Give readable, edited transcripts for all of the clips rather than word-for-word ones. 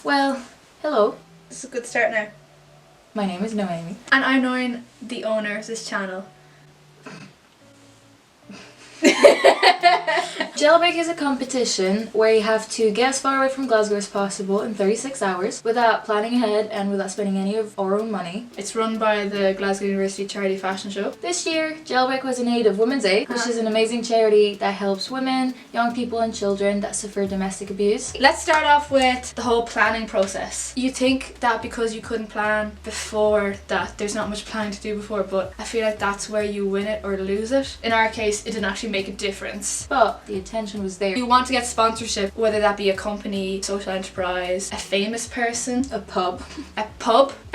Well, hello. This is a good start now. My name is Noemi. And I'm Noreen, the owner of this channel. Jailbreak is a competition where you have to get as far away from Glasgow as possible in 36 hours without planning ahead and without spending any of our own money. It's run by the Glasgow University Charity Fashion Show. This year, Jailbreak was in aid of Women's Aid, which is an amazing charity that helps women, young people and children that suffer domestic abuse. Let's start off with the whole planning process. You think that because you couldn't plan before that there's not much planning to do before, but I feel like that's where you win it or lose it. In our case, it didn't actually make a difference. But the intention was there. You want to get sponsorship, whether that be a company, social enterprise, a famous person, A pub.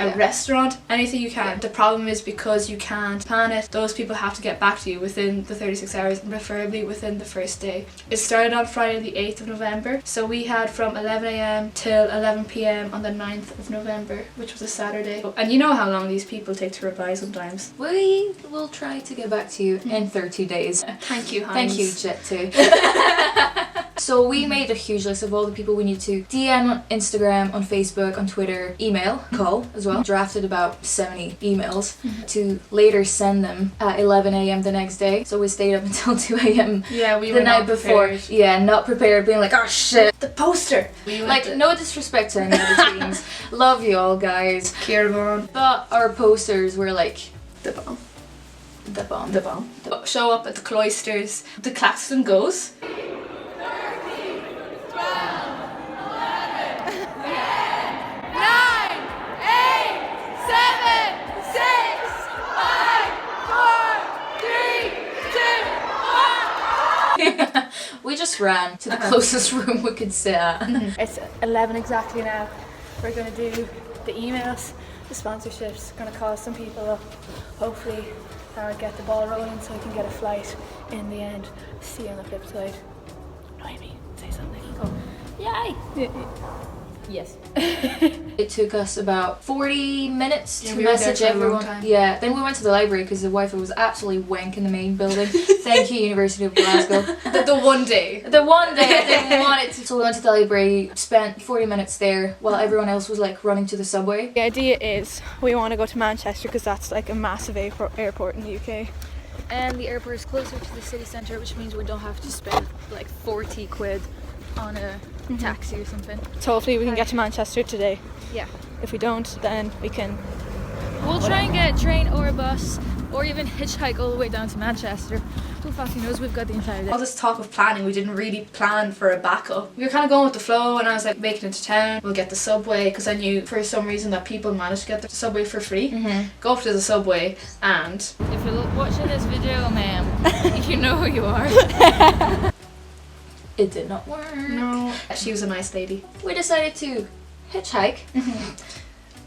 a restaurant, anything you can. Yeah. The problem is because you can't plan it, those people have to get back to you within the 36 hours and preferably within the first day. It started on Friday the 8th of November, so we had from 11 a.m. till 11 p.m. on the 9th of November, which was a Saturday. And you know how long these people take to reply sometimes. We will try to get back to you in 30 days. Thank you, Heinz. Thank you, Jet2. So we made a huge list of all the people we need to DM on Instagram, on Facebook, on Twitter, email, call as well. Drafted about 70 emails to later send them at 11 a.m. the next day. So we stayed up until 2 a.m. Yeah, we the were night not before. prepared. Yeah, not prepared, being like, oh shit. The poster! Like, no disrespect to any other teams. Love you all, guys. Kieran. But our posters were like The bomb. the bomb. The bomb. Show up at the cloisters. The klaxon goes. We just ran to the closest room we could sit at. It's 11 exactly now. We're going to do the emails, the sponsorships, going to call some people up. Hopefully that'll get the ball rolling so I can get a flight in the end. See you on the flip side. Noemi, say something. Oh. Yay! Yes. It took us about 40 minutes to we were there message for a long everyone. time. Yeah, then we went to the library because the Wi-Fi was absolutely wank in the main building. Thank you, University of Glasgow. The one day. The one day I didn't want it to. So we went to the library, spent 40 minutes there while everyone else was like running to the subway. The idea is we want to go to Manchester because that's like a massive airport in the UK. And the airport is closer to the city centre, which means we don't have to spend like 40 quid on a taxi or something. So hopefully we can get to Manchester today. Yeah. If we don't, then we can... We'll try and get a train or a bus or even hitchhike all the way down to Manchester. Who fucking knows, we've got the entire day. All this talk of planning, we didn't really plan for a backup. We were kind of going with the flow and I was like, making it to town, we'll get the subway, because I knew for some reason that people managed to get the subway for free. Go up to the subway and... If you're watching this video, ma'am, you know who you are. It did not work. No. She was a nice lady. We decided to hitchhike,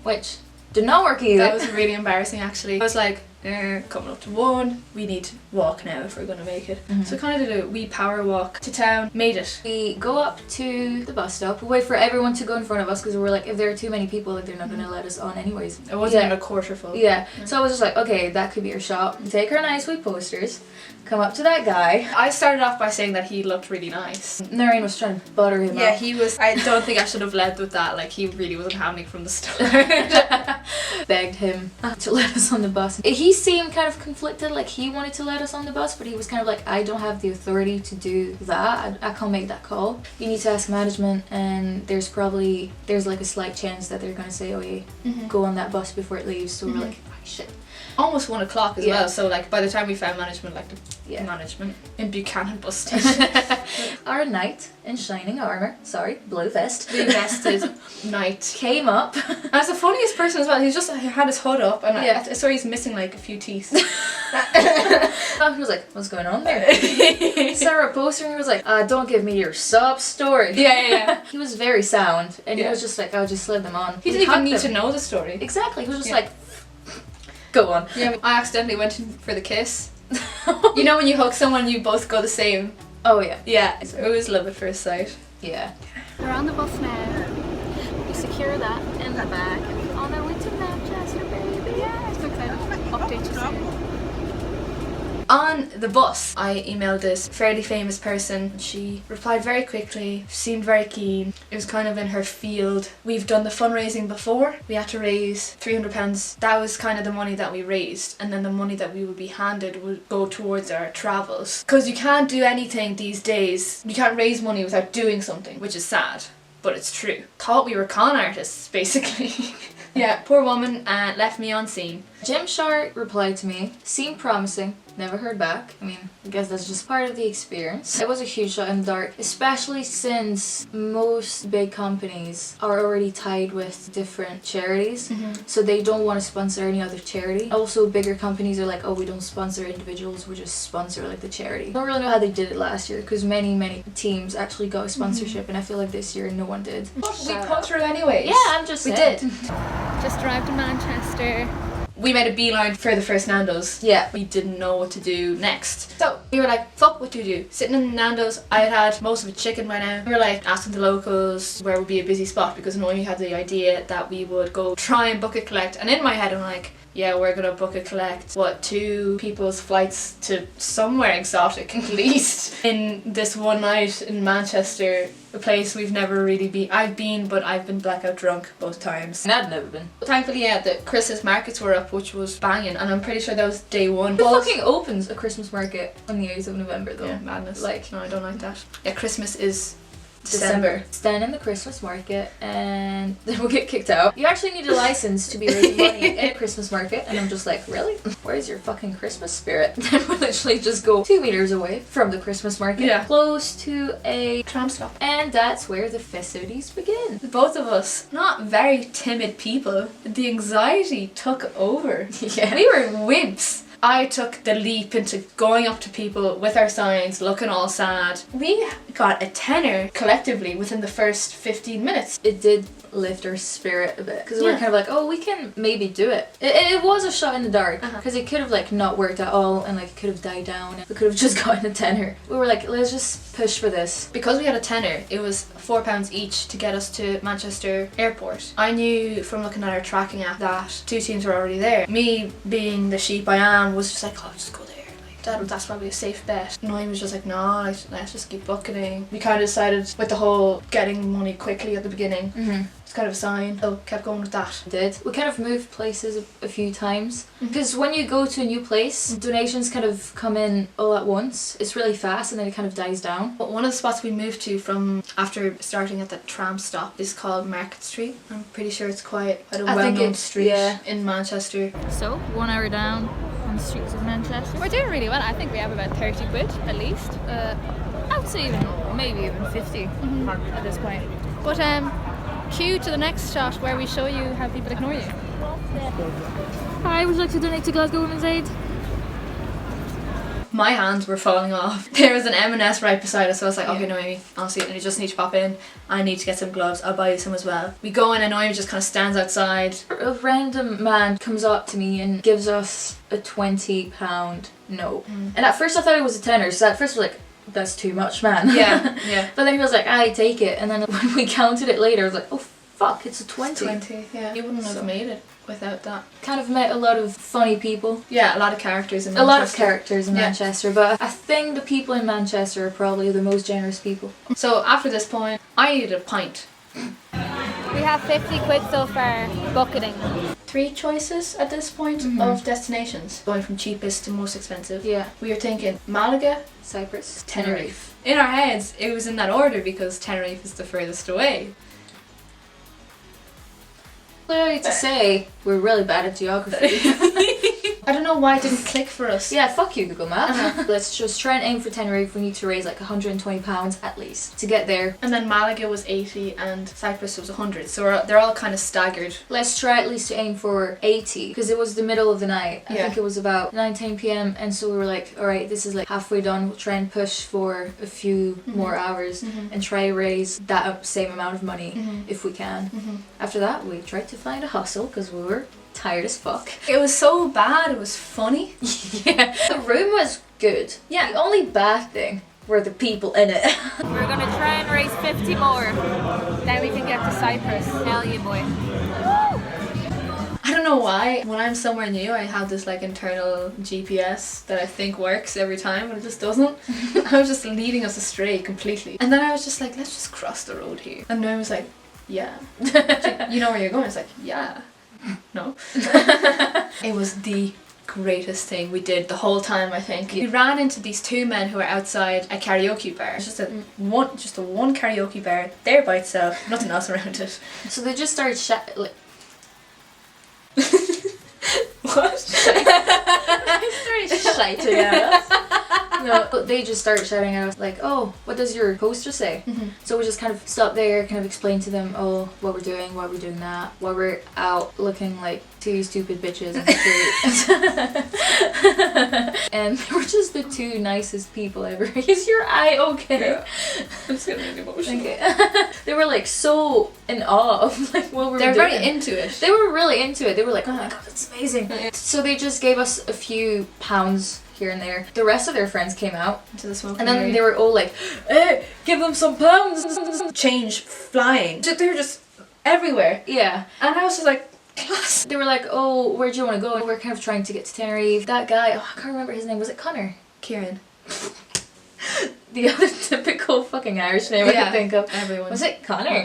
which did not work either. That was really embarrassing actually. I was like, coming up to 1, we need to walk now if we're going to make it. So kind of did a wee power walk to town, made it. We go up to the bus stop, we wait for everyone to go in front of us because we were like, if there are too many people, like they're not going to let us on anyways. It wasn't even a quarter full. Yeah, so I was just like, okay, that could be our shot. Take our nice wee posters, come up to that guy. I started off by saying that he looked really nice. Noreen was trying to butter him Yeah, up. he was. I don't think I should have led with that. Like, he really wasn't having it from the start. Begged him to let us on the bus. He seemed kind of conflicted, like he wanted to let us on the bus, but he was kind of like, I don't have the authority to do that. I can't make that call. You need to ask management, and there's like a slight chance that they're going to say, oh yeah, go on that bus before it leaves. So we're like, oh shit. Almost 1 o'clock as well, so like by the time we found management, like the Yeah. management in Buchanan bus station. Our knight in shining armour, blue vest, Vested knight. came up. And it's the funniest person as well. He had his hood up and I saw he's missing like a few teeth. He was like, what's going on there? He saw our poster and he was like, don't give me your sob story. Yeah. He was very sound and he was just like, I'll just let them on. He didn't even need to know the story. Exactly, he was just like, go on. Yeah, I accidentally went in for the kiss. You know when you hug someone you both go the same? Oh yeah. Yeah, it was love at first sight. Yeah. We're on the bus now. We secure that in the bag. On our way to Manchester, baby. Yeah, so excited. Update you soon. On the bus, I emailed this fairly famous person. She replied very quickly, seemed very keen. It was kind of in her field. We've done the fundraising before. We had to raise £300. That was kind of the money that we raised, and then the money that we would be handed would go towards our travels. Because you can't do anything these days. You can't raise money without doing something, which is sad, but it's true. Thought we were con artists, basically. Yeah, poor woman left me on scene. Gymshark replied to me, seemed promising, never heard back. I mean, I guess that's just part of the experience. It was a huge shot in the dark, especially since most big companies are already tied with different charities, so they don't want to sponsor any other charity. Also, bigger companies are like, oh, we don't sponsor individuals, we just sponsor like the charity. I don't really know how they did it last year, because many teams actually got a sponsorship, and I feel like this year no one did. We pulled through anyways. Yeah, I'm just We saying. did. Just arrived in Manchester. We made a beeline for the first Nando's. Yeah. We didn't know what to do next. So we were like, fuck, what do we do? Sitting in Nando's, I had most of it chicken by now. We were like asking the locals where would be a busy spot, because Noemi had the idea that we would go try and book a collect. And in my head I'm like, yeah, we're gonna book a collect, 2 people's flights to somewhere exotic at least, in this one night in Manchester, a place we've never really been. I've been, but I've been blackout drunk both times. And I'd never been. Thankfully, yeah, the Christmas markets were up, which was banging, and I'm pretty sure that was day 1. Who fucking opens a Christmas market on the 8th of November though? Yeah, madness. Like, no, I don't like that. Yeah, Christmas is December. Stand in the Christmas market and then we'll get kicked out. You actually need a license to be raising money in a Christmas market, and I'm just like, really? Where's your fucking Christmas spirit? Then we'll literally just go 2 meters away from the Christmas market, Yeah. close to a Tram stop. and that's where the festivities begin. Both of us, not very timid people, the anxiety took over. Yeah. We were wimps. I took the leap into going up to people with our signs, looking all sad. We got a tenner collectively within the first 15 minutes. It did lift our spirit a bit, because we were Yeah. kind of like, oh, we can maybe do it. It was a shot in the dark, because it could have like not worked at all, and like it could have died down. We could have just gotten a tenner. We were like, let's just push for this. Because we had a tenner, it was £4 each to get us to Manchester Airport. I knew from looking at our tracking app that 2 teams were already there. Me, being the sheep I am, was just like, oh, just go there. That's probably a safe bet. Noemi was just like, no, let's just keep bucketing. We kind of decided with the whole getting money quickly at the beginning, it's kind of a sign, so kept going with that. Did. We kind of moved places a few times, because when you go to a new place, donations kind of come in all at once. It's really fast and then it kind of dies down. But one of the spots we moved to from after starting at the tram stop is called Market Street. I'm pretty sure it's quite a think well-known it's- street yeah. in Manchester. So, 1 hour down on the streets of Manchester. We're doing really well. I think we have about 30 quid at least. I would say maybe even 50 at this point. But cue to the next shot where we show you how people ignore you. Hi, would you like to donate to Glasgow Women's Aid? My hands were falling off. There was an M&S right beside us, so I was like, okay, Noemi, honestly, you just need to pop in. I need to get some gloves. I'll buy you some as well. We go in and Noemi just kind of stands outside. A random man comes up to me and gives us a £20 note. And at first I thought it was a tenner, so at first I was like, that's too much, man. Yeah, yeah. But then he was like, I take it. And then when we counted it later, I was like, oh fuck, it's a 20. 20, yeah. You wouldn't have So- made it without that. Kind of met a lot of funny people. Yeah, a lot of characters in A lot of Manchester. characters in Yeah. Manchester, but I think the people in Manchester are probably the most generous people. So after this point, I needed a pint. We have 50 quid so far bucketing. 3 choices at this point of destinations, going from cheapest to most expensive. Yeah. We were thinking Malaga, Cyprus, Tenerife. In our heads, it was in that order because Tenerife is the furthest away. Clearly to say, we're really bad at geography. I don't know why it didn't click for us. Yeah, fuck you, Google Maps. Let's just try and aim for Tenerife. We need to raise like £120 at least to get there. And then Malaga was 80 and Cyprus was 100, so they're all kind of staggered. Let's try at least to aim for 80, because it was the middle of the night. I Yeah. think it was about 9-10 p.m. and so we were like, alright, this is like halfway done. We'll try and push for a few more hours and try to raise that same amount of money if we can. After that, we tried to find a hustle because we were tired as fuck. It was so bad, it was funny. Yeah, the room was good. Yeah. The only bad thing were the people in it. We're gonna try and raise 50 more. Then we can get to Cyprus. Hell yeah, boy. I don't know why. When I'm somewhere new, I have this like internal GPS that I think works every time, but it just doesn't. I was just leading us astray completely. And then I was just like, let's just cross the road here. And then I was like, yeah. You know where you're going? It's like, yeah. No. It was the greatest thing we did the whole time, I think. We ran into these two men who were outside a karaoke bar. It's just a one karaoke bar there by itself, nothing else around it. So they just started like What? they started shouting at us. No, but they just started shouting at us like, oh, what does your poster say? So we just kind of stopped there, kind of explained to them, oh, what we're doing, why we're doing that, why we're out looking like two stupid bitches on the street. And they were just the two nicest people ever. Is your eye okay? Yeah. I'm just getting emotional. Okay. They were like so in awe of like what we were doing. They're very into it. They were really into it. They were like, oh my god, that's amazing. So they just gave us a few pounds here and there. The rest of their friends came out Into the smoke. and then they were all like, hey, give them some pounds. change flying. They were just everywhere. Yeah. And I was just like, class. They were like, oh, where do you want to go? And we're kind of trying to get to Tenerife. That guy, oh, I can't remember his name. Was it Connor? Kieran. The other typical fucking Irish name I could think of. Everyone. Was it Connor?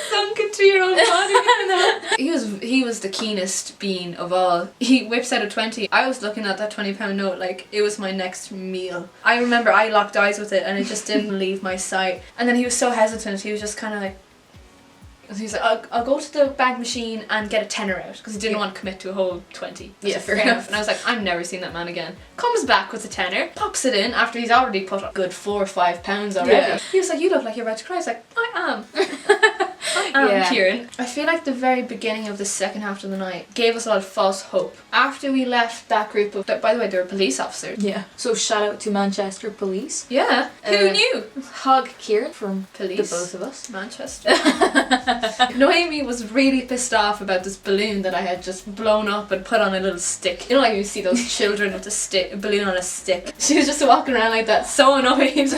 Sunk into your own body. He was the keenest bean of all. He whips out a 20. I was looking at that £20 note like it was my next meal. I remember I locked eyes with it and it just didn't leave my sight. And then he was so hesitant. He was just kind of like, he's like, I'll go to the bank machine and get a tenner out because he didn't want to commit to a whole 20. Yeah, fair enough. And I was like, I'm never seeing that man again. Comes back with a tenner, pops it in after he's already put a good £4 or £5 already. Yeah. He was like, you look like you're about to cry. I was like, I am. Kieran. I feel like the very beginning of the second half of the night gave us a lot of false hope. After we left that group of, by the way, they were police officers. Yeah. So shout out to Manchester Police. Yeah. Who knew? Hug Kieran from Police. the both of us. Manchester. Noemi was really pissed off about this balloon that I had just blown up and put on a little stick. You know, like you see those children with a balloon on a stick. She was just walking around like that, so annoyed.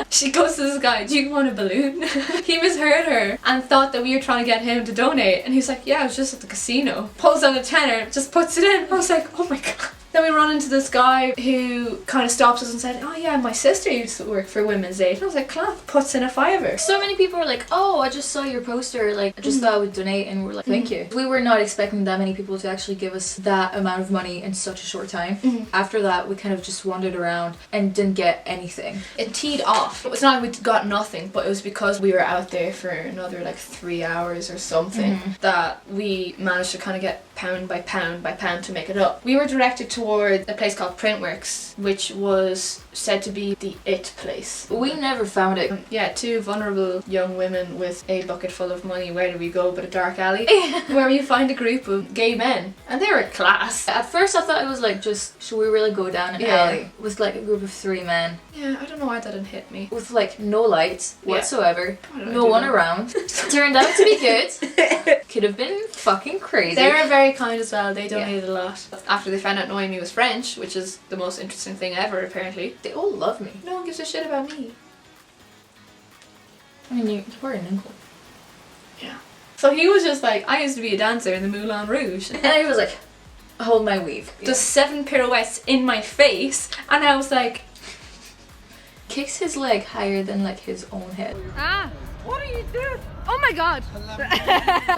She goes to this guy, do you want a balloon? He misheard her and thought that we were trying to get him to donate. And he's like, yeah, I was just at the casino. Pulls out a tenner, just puts it in. I was like, oh my god. Then we run into this guy who kind of stops us and said, oh yeah, my sister used to work for Women's Aid. And I was like, clap, puts in a £5. So many people were like, oh, I just saw your poster, like, I just thought I would donate, and we're like, thank you. We were not expecting that many people to actually give us that amount of money in such a short time. After that, we kind of just wandered around and didn't get anything. It teed off. It was not like we got nothing, but it was because we were out there for another like 3 hours or something that we managed to kind of get pound by pound by pound to make it up. We were directed toward a place called Printworks, which was said to be the it place. We never found it. Yeah, two vulnerable young women with a bucket full of money. Where do we go but a dark alley where you find a group of gay men, and they were class. At first I thought it was like, just, should we really go down an alley with like a group of 3 men? Yeah, I don't know why that didn't hit me. With like no lights whatsoever, Why did I no do one that? around. Turned out to be good. Could have been fucking crazy. They were very kind as well. They donated a lot. After they found out Noemi was French, which is the most interesting thing ever apparently. They all love me. No one gives a shit about me. I mean, you were an uncle. Yeah. So he was just like, I used to be a dancer in the Moulin Rouge. And I was like, hold my weave. Does 7 pirouettes in my face, and I was like, Kicks his leg higher than like his own head. Ah, what are you doing? Oh my god.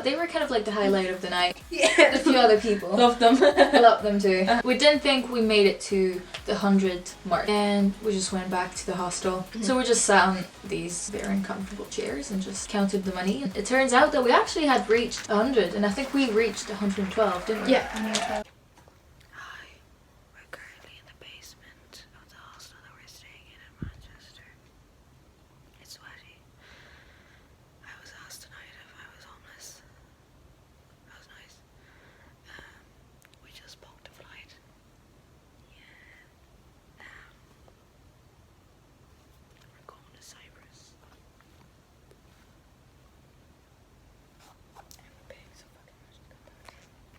They were kind of like the highlight of the night. yeah. A few other people. Love them. I love them too. We didn't think we made it to the 100 mark, and we just went back to the hostel. So we just sat on these very uncomfortable chairs and just counted the money. It turns out that we actually had reached 100, and I think we reached 112, didn't we? Yeah. Hi, we're currently in the basement of the hostel that we're staying in Manchester. It's sweaty. I was asked tonight if I was homeless. That was nice. We just booked a flight. Yeah. We're going to Cyprus. And we're paying so fucking much to come back.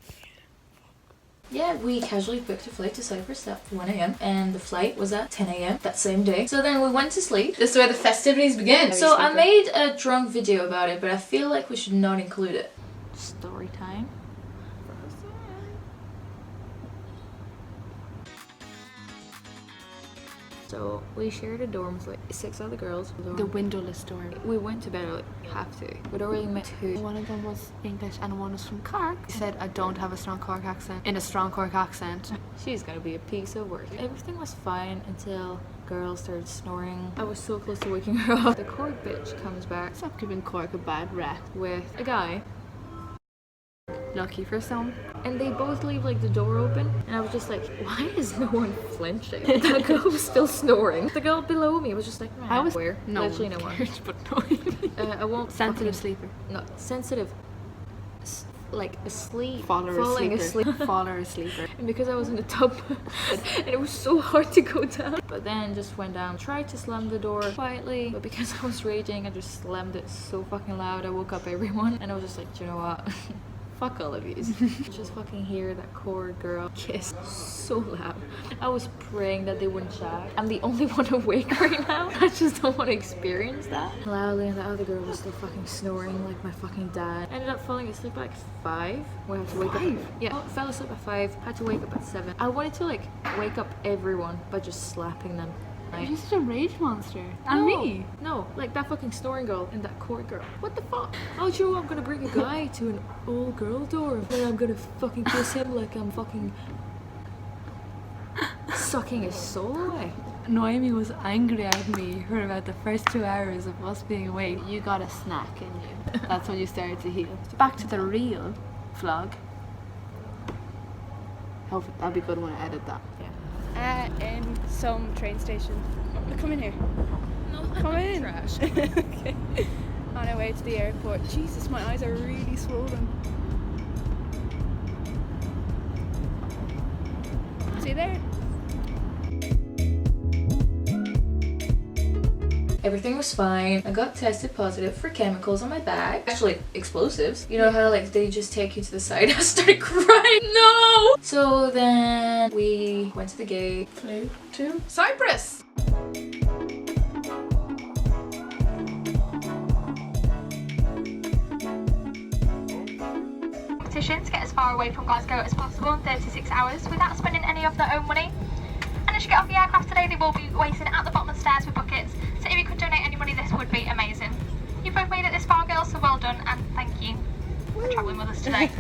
Yeah, fuck. Yeah, we casually booked a flight to Cyprus at 1 a.m. and the flight was at 10 a.m. that same day. So then we went to sleep. This is where the festivities begin. So I made a drunk video about it, but I feel like we should not include it. Story time. So we shared a dorm with like 6 other girls. The windowless door. We went to bed at like 2:30. We'd already met 2. One of them was English and one was from Cork. He said, I don't have a strong Cork accent. In a strong Cork accent. She's gonna be a piece of work. Everything was fine until girl started snoring. I was so close to waking her up. The Cork bitch comes back Stop giving Cork a bad rep. with a guy, Lucky for some. and they both leave like the door open, and I was just like, why is no one flinching? That girl was still snoring. The girl below me was just like, I was where? no Literally one no one. cared, but no. I won't Sensitive fucking- sleeper. No, sensitive. Like asleep. Falling Falling asleep. asleep. Faller a sleeper. And because I was in the tub and it was so hard to go down. But then just went down, tried to slam the door quietly, but because I was raging, I just slammed it so fucking loud I woke up everyone, and I was just like, do you know what? Fuck all of yous. Just fucking hear that Cork girl kiss so loud. I was praying that they wouldn't shout. I'm the only one awake right now. I just don't want to experience that. Loudly, and the other girl was still fucking snoring like my fucking dad. I ended up falling asleep at like 5. We had to wake up. Yeah, I fell asleep at 5. Had to wake up at 7. I wanted to like wake up everyone by just slapping them. You're such a rage monster. And me. No, like that fucking snoring girl and that Cork girl. What the fuck? Oh, Joe, I'm gonna bring a guy to an old girl dorm and I'm gonna fucking kiss him like I'm fucking sucking his soul away. Noemi was angry at me for about the first 2 hours of us being awake. You got a snack in you. That's when you started to heal. Back to the real vlog. Hope that'll be good when I edit that. In some train station. Come in here. No, Come in. trash. Okay. On our way to the airport. Jesus, my eyes are really swollen. See you there? Everything was fine. I got tested positive for chemicals on my bag. Actually, explosives. You know how like they just take you to the side? I started crying. No! So then we went to the gate. Flew to Cyprus. Competition to get as far away from Glasgow as possible in 36 hours without spending any of their own money. And as you get off the aircraft today, they will be waiting at the bottom of the stairs with buckets. So if you could donate any money, this would be amazing. You've both made it this far, girls, so well done, and thank you for travelling with us today.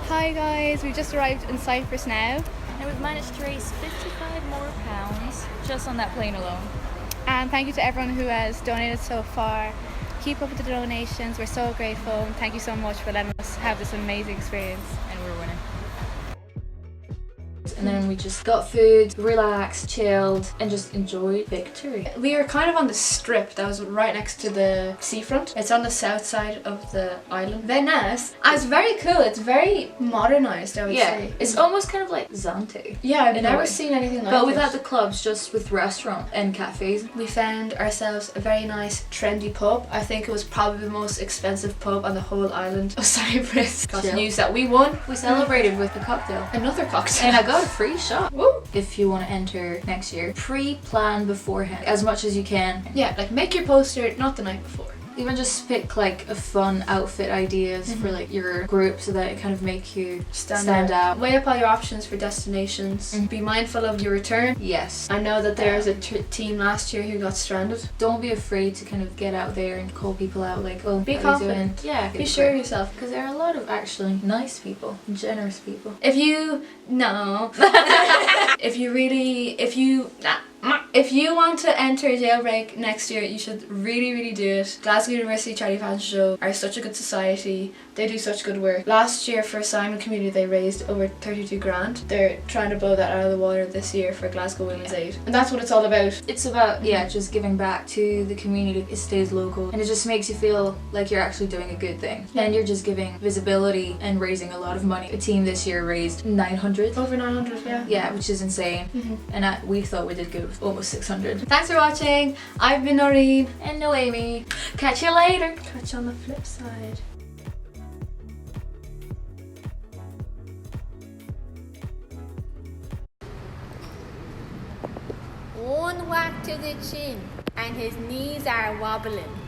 Hi guys, we've just arrived in Cyprus now. And we've managed to raise 55 more pounds just on that plane alone. And thank you to everyone who has donated so far. Keep up with the donations, we're so grateful, and thank you so much for letting us have this amazing experience. And we're winning. And then we just got food, relaxed, chilled, and just enjoyed victory. We are kind of on the strip that was right next to the seafront. It's on the south side of the island. Venice. It's very cool. It's very modernized, I would say. It's almost kind of like Zante. Yeah, I've in a never way. seen anything like But it. without the clubs, just with restaurant and cafes. We found ourselves a very nice trendy pub. I think it was probably the most expensive pub on the whole island of Cyprus. Got Chill. news that we won. We celebrated with a cocktail. Another cocktail. And I got a free shot. Woo! If you want to enter next year, pre-plan beforehand as much as you can. Yeah, like make your poster not the night before. Even just pick like a fun outfit ideas for like your group so that it kind of make you stand out. Weigh up all your options for destinations. Be mindful of your return. Yes. I know that there was a team last year who got stranded. Don't be afraid to kind of get out there and call people out like, oh, Be how you doing? confident. Yeah. Be sure of yourself. Because there are a lot of actually nice people, generous people. If you want to enter Jailbreak next year, you should really do it. Glasgow University Charity Fashion Show are such a good society. They do such good work. Last year for Simon Community they raised over 32 grand. They're trying to blow that out of the water this year for Glasgow Women's Aid. And that's what it's all about. It's about, just giving back to the community. It stays local and it just makes you feel like you're actually doing a good thing. And you're just giving visibility and raising a lot of money. A team this year raised 900. Over 900, yeah. Yeah, which is insane. And we thought we did good with almost 600. Thanks for watching. I've been Noreen. And Noemi. Catch you later. Catch you on the flip side. One whack to the chin and his knees are wobbling.